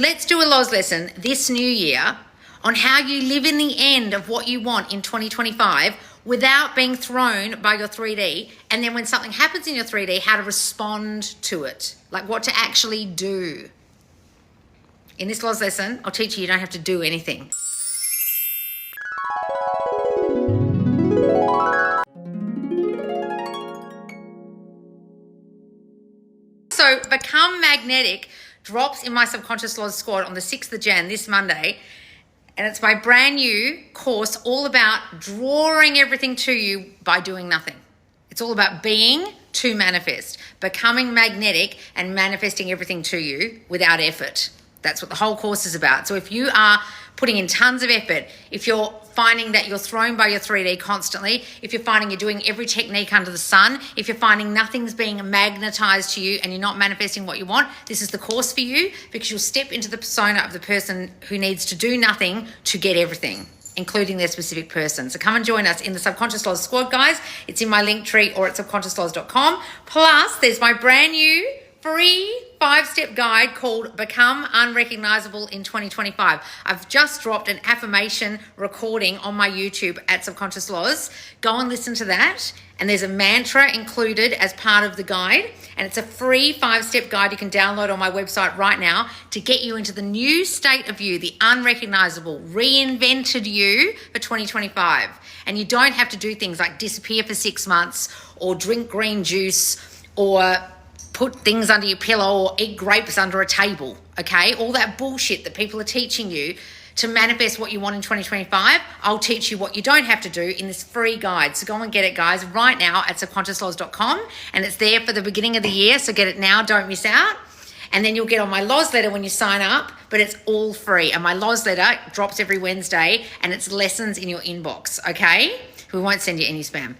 Let's do a Loz lesson this new year on how you live in the end of what you want in 2025 without being thrown by your 3D. And then when something happens in your 3D, how to respond to it, like what to actually do. In this Loz lesson, I'll teach you don't have to do anything. So Become Magnetic drops in my Subconscious Laws squad on the 6th of Jan, this Monday. And it's my brand new course all about drawing everything to you by doing nothing. It's all about being to manifest, becoming magnetic and manifesting everything to you without effort. That's what the whole course is about. So if you are putting in tons of effort, if you're finding that you're thrown by your 3D constantly, if you're finding you're doing every technique under the sun, if you're finding nothing's being magnetized to you and you're not manifesting what you want, this is the course for you, because you'll step into the persona of the person who needs to do nothing to get everything, including their specific person. So come and join us in the Subconscious Laws squad, guys. It's in my link tree or at subconsciouslaws.com. Plus, there's my brand new free 5-step guide called Become Unrecognizable in 2025. I've just dropped an affirmation recording on my YouTube at Subconscious Laws. Go and listen to that. And there's a mantra included as part of the guide. And it's a free 5-step guide you can download on my website right now to get you into the new state of you, the unrecognizable, reinvented you for 2025. And you don't have to do things like disappear for 6 months or drink green juice or put things under your pillow or eat grapes under a table, okay? All that bullshit that people are teaching you to manifest what you want in 2025, I'll teach you what you don't have to do in this free guide. So go and get it, guys, right now at subconsciouslaws.com, and it's there for the beginning of the year, so get it now, don't miss out. And then you'll get on my Loz letter when you sign up, but it's all free. And my Loz letter drops every Wednesday, and it's lessons in your inbox, okay? We won't send you any spam.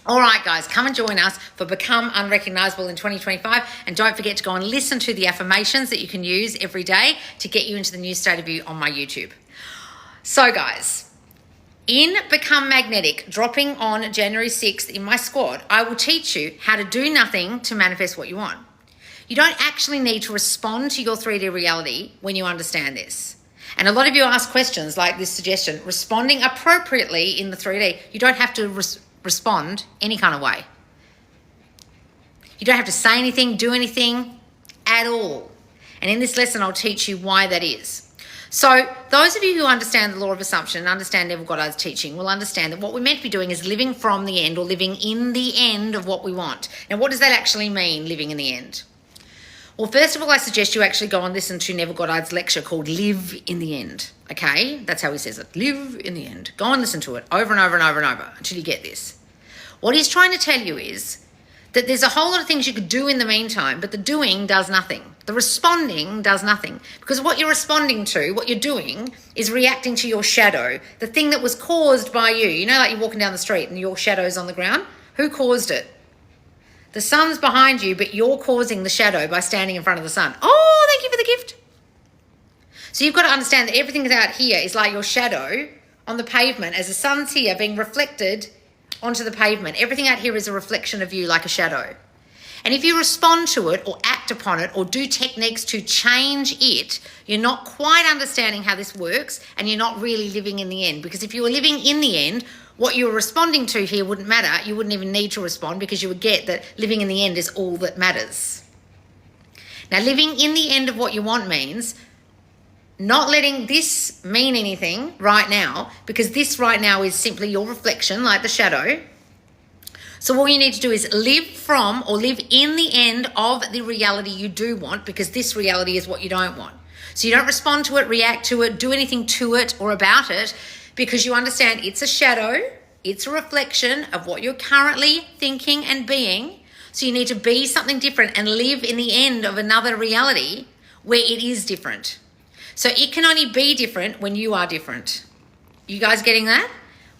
All right, guys, come and join us for Become Unrecognizable in 2025. And don't forget to go and listen to the affirmations that you can use every day to get you into the new state of you on my YouTube. So, guys, in Become Magnetic, dropping on January 6th in my squad, I will teach you how to do nothing to manifest what you want. You don't actually need to respond to your 3D reality when you understand this. And a lot of you ask questions like this suggestion, responding appropriately in the 3D. You don't have to respond any kind of way. You don't have to say anything, do anything at all. And in this lesson, I'll teach you why that is. So those of you who understand the law of assumption and understand Neville Goddard's teaching will understand that what we're meant to be doing is living from the end, or living in the end of what we want. Now, what does that actually mean, living in the end? Well, first of all, I suggest you actually go and listen to Neville Goddard's lecture called Live in the End, okay? That's how he says it, live in the end. Go and listen to it over and over and over and over until you get this. What he's trying to tell you is that there's a whole lot of things you could do in the meantime, but the doing does nothing. The responding does nothing. Because what you're responding to, what you're doing, is reacting to your shadow, the thing that was caused by you. You know, like you're walking down the street and your shadow's on the ground? Who caused it? The sun's behind you, but you're causing the shadow by standing in front of the sun. Oh, thank you for the gift. So you've got to understand that everything out here is like your shadow on the pavement as the sun's here being reflected onto the pavement. Everything out here is a reflection of you, like a shadow. And if you respond to it or act upon it or do techniques to change it, you're not quite understanding how this works, and you're not really living in the end. Because if you were living in the end, what you were responding to here wouldn't matter. You wouldn't even need to respond, because you would get that living in the end is all that matters. Now, living in the end of what you want means not letting this mean anything right now, because this right now is simply your reflection, like the shadow. So all you need to do is live from, or live in the end of the reality you do want, because this reality is what you don't want. So you don't respond to it, react to it, do anything to it or about it, because you understand it's a shadow, it's a reflection of what you're currently thinking and being. So you need to be something different and live in the end of another reality where it is different. So it can only be different when you are different. You guys getting that?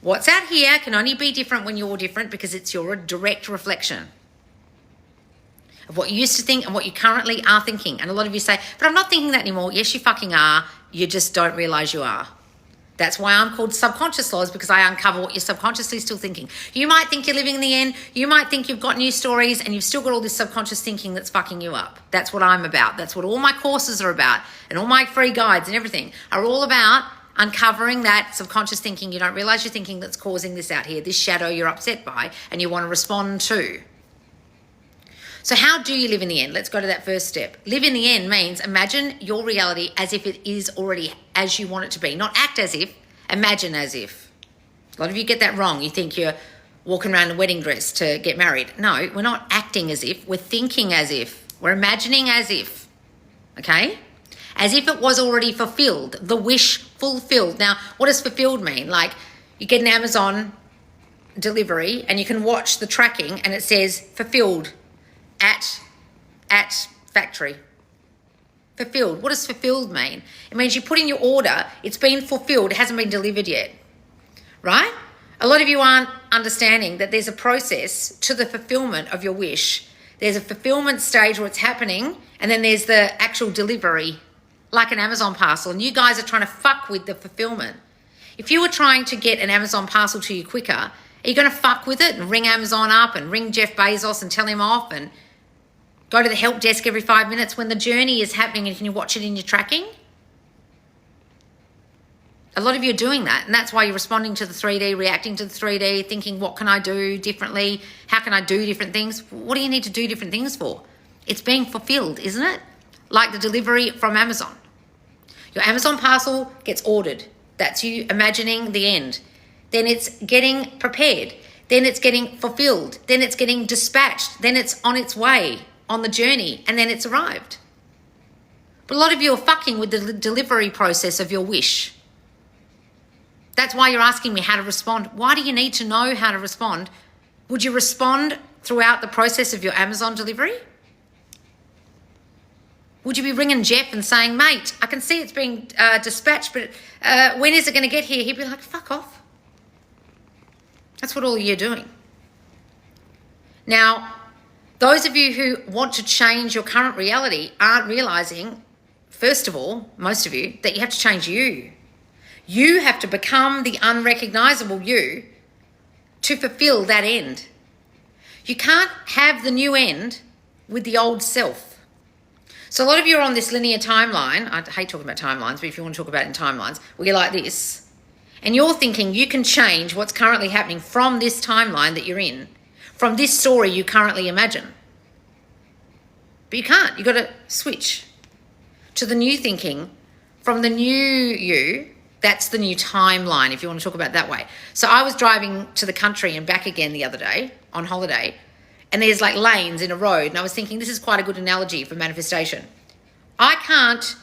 What's out here can only be different when you're different, because it's your direct reflection of what you used to think and what you currently are thinking. And a lot of you say, but I'm not thinking that anymore. Yes, you fucking are. You just don't realize you are. That's why I'm called subconscious laws, because I uncover what you're subconsciously still thinking. You might think you're living in the end. You might think you've got new stories and you've still got all this subconscious thinking that's fucking you up. That's what I'm about. That's what all my courses are about, and all my free guides and everything are all about, uncovering that subconscious thinking you don't realize you're thinking that's causing this out here, this shadow you're upset by and you want to respond to. So how do you live in the end? Let's go to that first step. Live in the end means imagine your reality as if it is already as you want it to be. Not act as if, imagine as if. A lot of you get that wrong. You think you're walking around in a wedding dress to get married. No, we're not acting as if. We're thinking as if. We're imagining as if. Okay? As if it was already fulfilled. The wish fulfilled. Now, what does fulfilled mean? Like, you get an Amazon delivery and you can watch the tracking and it says fulfilled at factory. Fulfilled. What does fulfilled mean? It means you put in your order, it's been fulfilled, it hasn't been delivered yet. Right? A lot of you aren't understanding that there's a process to the fulfillment of your wish. There's a fulfillment stage where it's happening, and then there's the actual delivery, like an Amazon parcel, and you guys are trying to fuck with the fulfillment. If you were trying to get an Amazon parcel to you quicker, are you going to fuck with it and ring Amazon up and ring Jeff Bezos and tell him off and go to the help desk every 5 minutes when the journey is happening and can you watch it in your tracking? A lot of you are doing that, and that's why you're responding to the 3D, reacting to the 3D, thinking, what can I do differently? How can I do different things? What do you need to do different things for? It's being fulfilled, isn't it? Like the delivery from Amazon. Your Amazon parcel gets ordered. That's you imagining the end. Then it's getting prepared. Then it's getting fulfilled. Then it's getting dispatched. Then it's on its way, on the journey, and then it's arrived. But a lot of you are fucking with the delivery process of your wish. That's why you're asking me how to respond. Why do you need to know how to respond? Would you respond throughout the process of your Amazon delivery? Would you be ringing Jeff and saying, mate, I can see it's being dispatched, but when is it going to get here? He'd be like, fuck off. That's what all you're doing. Now, those of you who want to change your current reality aren't realizing, first of all, most of you, that you have to change you. You have to become the unrecognizable you to fulfill that end. You can't have the new end with the old self. So a lot of you are on this linear timeline. I hate talking about timelines, but if you want to talk about it in timelines, where you're like this, and you're thinking you can change what's currently happening from this timeline that you're in, from this story you currently imagine. But you can't. You've got to switch to the new thinking from the new you. That's the new timeline, if you want to talk about it that way. So I was driving to the country and back again the other day on holiday, and there's like lanes in a road, and I was thinking this is quite a good analogy for manifestation. I can't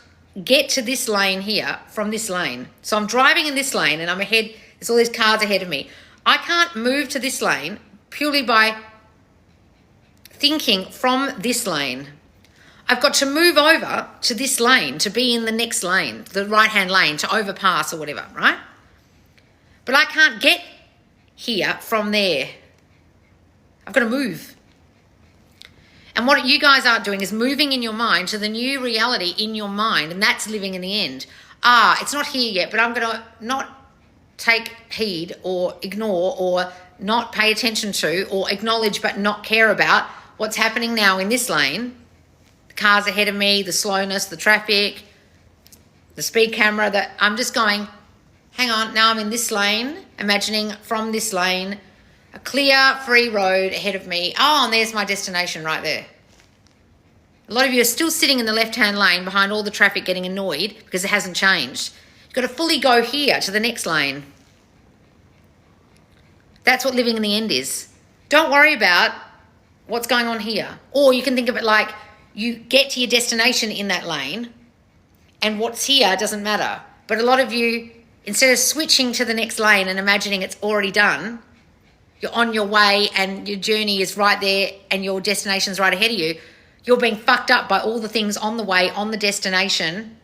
get to this lane here from this lane. So I'm driving in this lane and I'm ahead, there's all these cars ahead of me. I can't move to this lane purely by thinking from this lane. I've got to move over to this lane to be in the next lane, the right-hand lane, to overpass or whatever, right? But I can't get here from there. I've got to move. And what you guys are doing is moving in your mind to the new reality in your mind, and that's living in the end. It's not here yet, but I'm going to not take heed or ignore or not pay attention to or acknowledge but not care about what's happening now in this lane. The cars ahead of me, the slowness, the traffic, the speed camera, that I'm just going, hang on, now I'm in this lane, imagining from this lane, a clear, free road ahead of me. Oh, and there's my destination right there. A lot of you are still sitting in the left-hand lane behind all the traffic getting annoyed because it hasn't changed. You've got to fully go here to the next lane. That's what living in the end is. Don't worry about what's going on here. Or you can think of it like you get to your destination in that lane and what's here doesn't matter. But a lot of you, instead of switching to the next lane and imagining it's already done, you're on your way and your journey is right there and your destination's right ahead of you. You're being fucked up by all the things on the way, on the destination,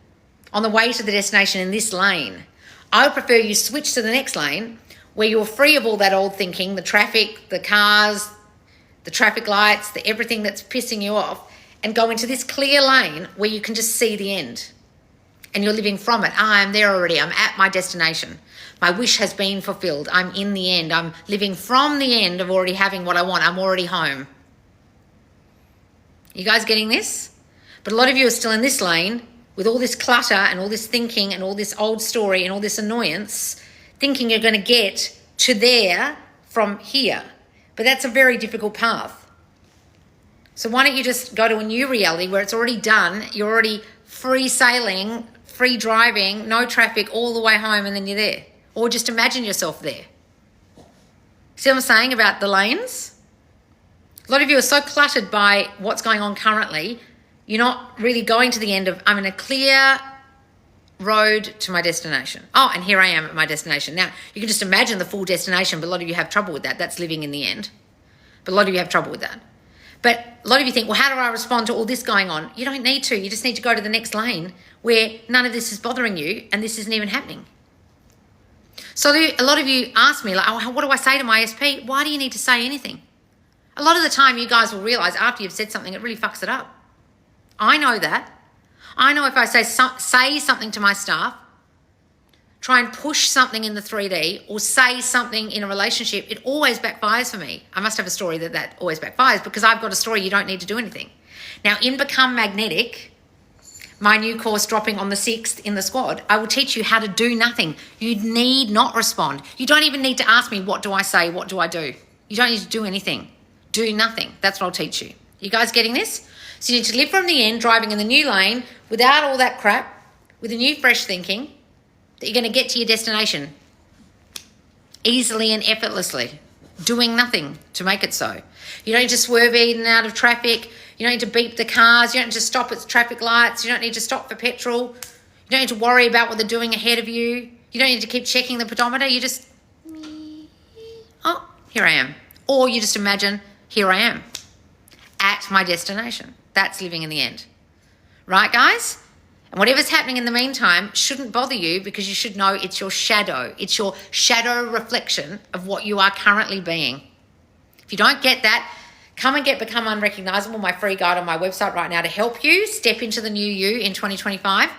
on the way to the destination in this lane. I would prefer you switch to the next lane where you're free of all that old thinking, the traffic, the cars, the traffic lights, the everything that's pissing you off, and go into this clear lane where you can just see the end. and you're living from it. I'm there already. I'm at my destination. My wish has been fulfilled. I'm in the end. I'm living from the end of already having what I want. I'm already home. You guys getting this? But a lot of you are still in this lane with all this clutter and all this thinking and all this old story and all this annoyance, thinking you're going to get to there from here. But that's a very difficult path. So why don't you just go to a new reality where it's already done, you're already free sailing, free driving, no traffic all the way home, and then you're there. Or just imagine yourself there. See what I'm saying about the lanes? A lot of you are so cluttered by what's going on currently, you're not really going to the end of, I'm in a clear road to my destination. Oh, and here I am at my destination. Now, you can just imagine the full destination, but a lot of you have trouble with that. That's living in the end. But a lot of you have trouble with that. But a lot of you think, well, how do I respond to all this going on? You don't need to. You just need to go to the next lane where none of this is bothering you and this isn't even happening. So a lot of you ask me, like, oh, what do I say to my SP? Why do you need to say anything? A lot of the time you guys will realize after you've said something, it really fucks it up. I know that. I know if I say something to my staff, try and push something in the 3D or say something in a relationship, it always backfires for me. I must have a story that always backfires because I've got a story you don't need to do anything. Now, in Become Magnetic, my new course dropping on the 6th in the squad, I will teach you how to do nothing. You need not respond. You don't even need to ask me, what do I say? What do I do? You don't need to do anything. Do nothing. That's what I'll teach you. You guys getting this? So you need to live from the end, driving in the new lane without all that crap, with a new fresh thinking, that you're going to get to your destination easily and effortlessly, doing nothing to make it so. You don't need to swerve in and out of traffic. You don't need to beep the cars. You don't need to stop at traffic lights. You don't need to stop for petrol. You don't need to worry about what they're doing ahead of you. You don't need to keep checking the pedometer. You just, oh, here I am. Or you just imagine, here I am at my destination. That's living in the end. Right, guys? And whatever's happening in the meantime shouldn't bother you because you should know it's your shadow. It's your shadow reflection of what you are currently being. If you don't get that, come and get Become Unrecognizable, my free guide on my website right now to help you step into the new you in 2025.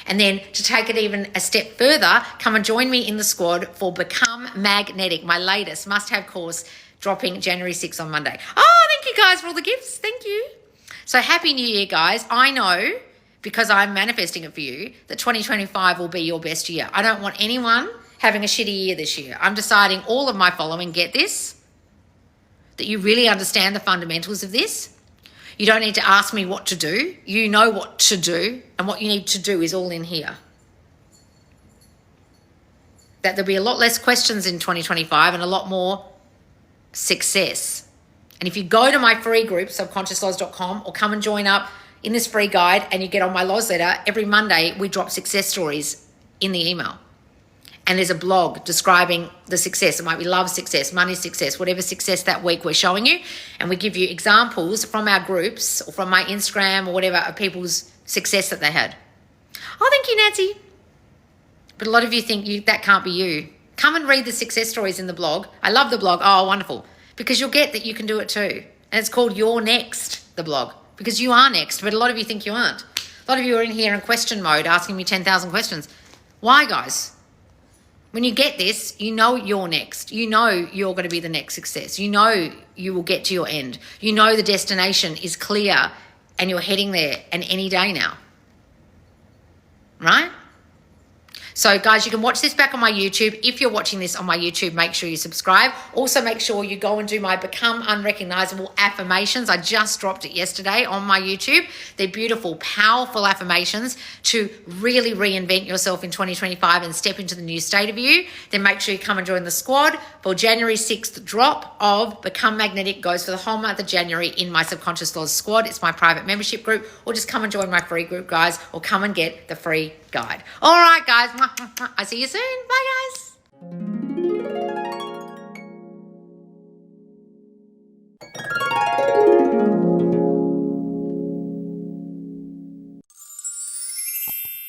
And then to take it even a step further, come and join me in the squad for Become Magnetic, my latest must-have course dropping January 6th on Monday. Oh, thank you guys for all the gifts. Thank you. So happy New Year, guys. I know, because I'm manifesting it for you, that 2025 will be your best year. I don't want anyone having a shitty year this year. I'm deciding all of my following get this, that you really understand the fundamentals of this. You don't need to ask me what to do. You know what to do, and what you need to do is all in here. That there'll be a lot less questions in 2025 and a lot more success. And if you go to my free group, subconsciousloz.com, or come and join up in this free guide and you get on my Loz letter, every Monday we drop success stories in the email. And there's a blog describing the success. It might be love success, money success, whatever success that week we're showing you. And we give you examples from our groups or from my Instagram or whatever of people's success that they had. Oh, thank you, Nancy. But a lot of you think that can't be you. Come and read the success stories in the blog. I love the blog. Oh, wonderful. Because you'll get that you can do it too. And it's called You're Next, the blog. Because you are next, but a lot of you think you aren't. A lot of you are in here in question mode asking me 10,000 questions. Why, guys? When you get this, you know you're next. You know you're going to be the next success. You know you will get to your end. You know the destination is clear and you're heading there, and any day now. Right? So, guys, you can watch this back on my YouTube. If you're watching this on my YouTube, make sure you subscribe. Also, make sure you go and do my Become Unrecognizable affirmations. I just dropped it yesterday on my YouTube. They're beautiful, powerful affirmations to really reinvent yourself in 2025 and step into the new state of you. Then make sure you come and join the squad for January 6th drop of Become Magnetic. Goes for the whole month of January in my Subconscious Laws squad. It's my private membership group. Or just come and join my free group, guys, or come and get the free guide. All right, guys. I see you soon. Bye, guys.